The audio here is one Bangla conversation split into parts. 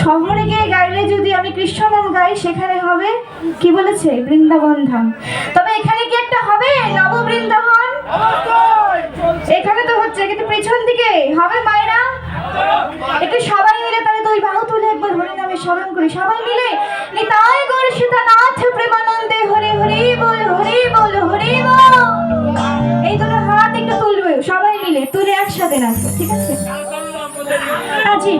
শহরে গিয়ে গাইলে যদি আমি কৃষ্ণ নাম গাই সেখানে হবে কি বলেছে বৃন্দাবন ধাম। তবে এখানে কি একটা হবে নব বৃন্দাবন? এখানে তো হচ্ছে, কিন্তু পেছন দিকে হবে মায়েরা। একটু সবাই মিলে তাহলে দুই বাহু তুলে একবার হরি নামে স্মরণ করি, সবাই মিলে নিতাই গৌর সীতানাথ প্রেমানন্দে হরি হরি বল হরি বল হরি বল। এই দুটো হাত একটু তুলবে সবাই মিলে, তুলে একসাথে নাচবো, ঠিক আছে? আজি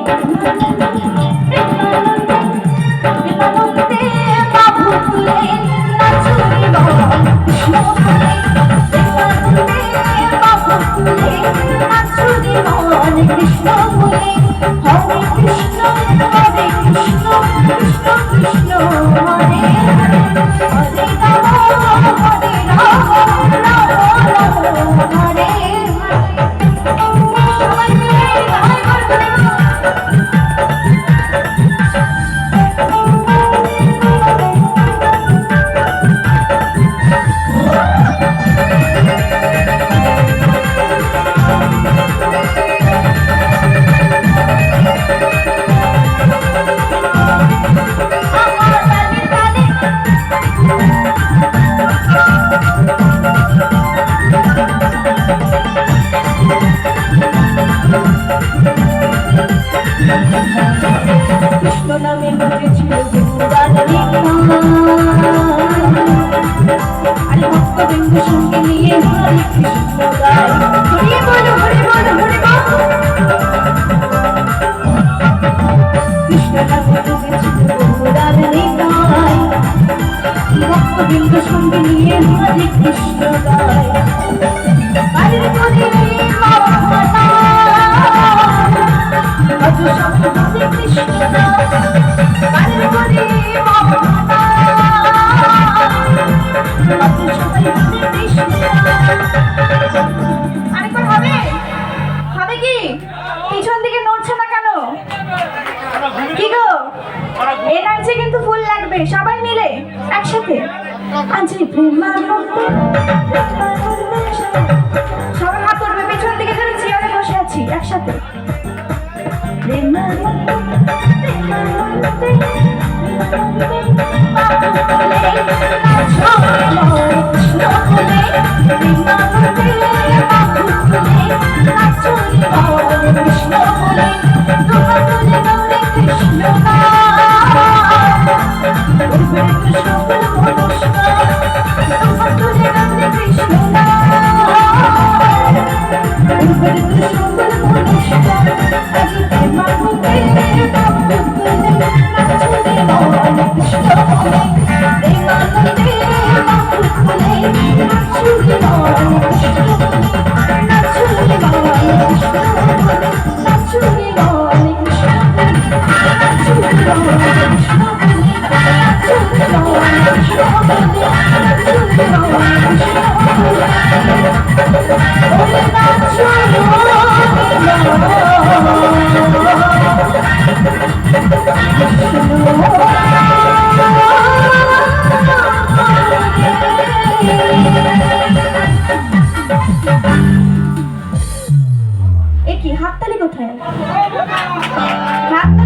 কৃষ্ণ বলে হরে কৃষ্ণ হরে কৃষ্ণ কৃষ্ণ কৃষ্ণ হরে হরে রাম হরে রাম রাম রাম হরে সবাই মিলে গান করবে। কৃষ্ণ নামে বলেছিল আরে ভক্তবৃন্দ সঙ্গে নিয়ে হরে কৃষ্ণ গায় হরি বল হরি বল হরি বল। কৃষ্ণ নামে বলেছিল ভক্তবৃন্দ সঙ্গে নিয়ে হরে কৃষ্ণ গায় আরে হরে মাতা আজ সঙ্গে কৃষ্ণ আরে হরে মাতা আজ সঙ্গে কৃষ্ণ। আরেকবার হবে? হবে কি? পিছন দিকে নড়ছে না কেন? কি গো, এনার্জি কিন্তু ফুল লাগবে, সবাই মিলে একসাথে আজি প্রেমানন্দে সবাই হাত করবে পেছন দিকে, ধরে চেয়ারে বসে আছি একসাথে। হাততালি কোথায়? হাততালি